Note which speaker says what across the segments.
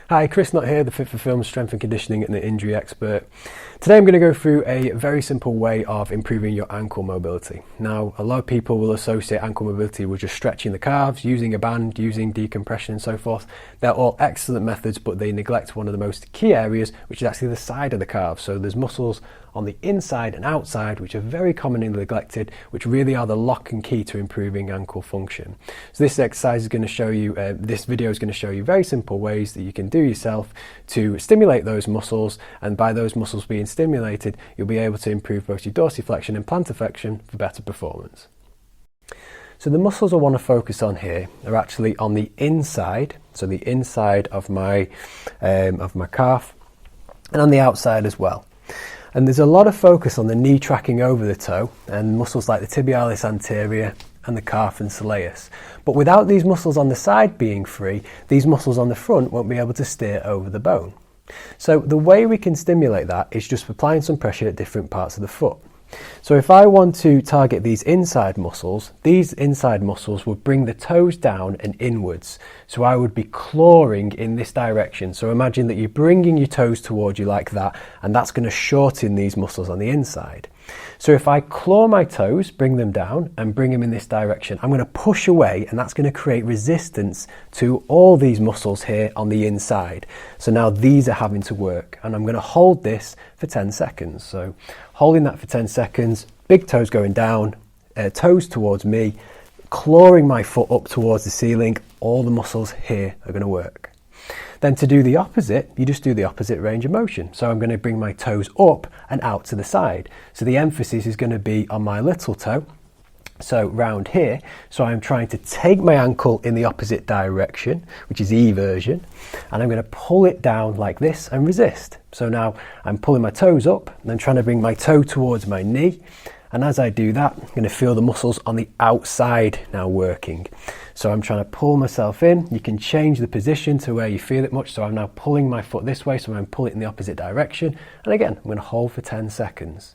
Speaker 1: Hi, Chris Knott here, the Fit for Film Strength and Conditioning and the Injury Expert. Today I'm going to go through a very simple way of improving your ankle mobility. Now, a lot of people will associate ankle mobility with just stretching the calves, using a band, using decompression and so forth. They're all excellent methods, but they neglect one of the most key areas, which is actually the side of the calf. So there's muscles on the inside and outside, which are very commonly neglected, which really are the lock and key to improving ankle function. So this exercise is going to show you, this video is going to show you very simple ways that you can do yourself to stimulate those muscles, and by those muscles being stimulated, you'll be able to improve both your dorsiflexion and plantarflexion for better performance. So the muscles I want to focus on here are actually on the inside, so the inside of my calf, and on the outside as well. And there's a lot of focus on the knee tracking over the toe and muscles like the tibialis anterior and the calf and soleus. But without these muscles on the side being free, these muscles on the front won't be able to steer over the bone. So the way we can stimulate that is just applying some pressure at different parts of the foot. So if I want to target these inside muscles would bring the toes down and inwards. So I would be clawing in this direction. So imagine that you're bringing your toes towards you like that, and that's going to shorten these muscles on the inside. So if I claw my toes, bring them down and bring them in this direction, I'm going to push away, and that's going to create resistance to all these muscles here on the inside. So now these are having to work, and I'm going to hold this for 10 seconds. So holding that for 10 seconds, big toes going down, toes towards me, clawing my foot up towards the ceiling, all the muscles here are going to work. Then to do the opposite, you just do the opposite range of motion. So I'm going to bring my toes up and out to the side. So the emphasis is going to be on my little toe, so round here. So I'm trying to take my ankle in the opposite direction, which is eversion, and I'm going to pull it down like this and resist. So now I'm pulling my toes up and then trying to bring my toe towards my knee. And as I do that, I'm going to feel the muscles on the outside now working. So I'm trying to pull myself in. You can change the position to where you feel it much. So I'm now pulling my foot this way, so I'm going to pull it in the opposite direction. And again, I'm going to hold for 10 seconds.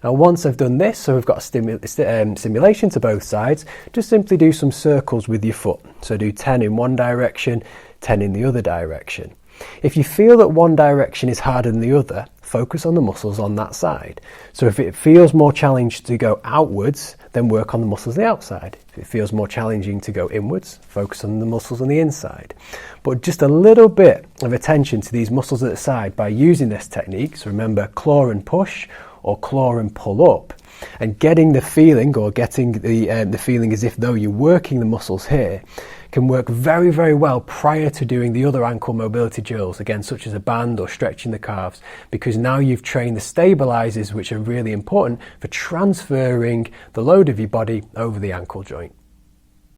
Speaker 1: Now once I've done this, so we've got a stimulation to both sides, just simply do some circles with your foot. So do 10 in one direction, 10 in the other direction. If you feel that one direction is harder than the other, focus on the muscles on that side. So if it feels more challenging to go outwards, then work on the muscles on the outside. If it feels more challenging to go inwards, focus on the muscles on the inside. But just a little bit of attention to these muscles at the side by using this technique. So remember, claw and push or claw and pull up, and getting the feeling, or getting the feeling as if though you're working the muscles here, can work very, very well prior to doing the other ankle mobility drills, again, such as a band or stretching the calves, because now you've trained the stabilizers, which are really important for transferring the load of your body over the ankle joint.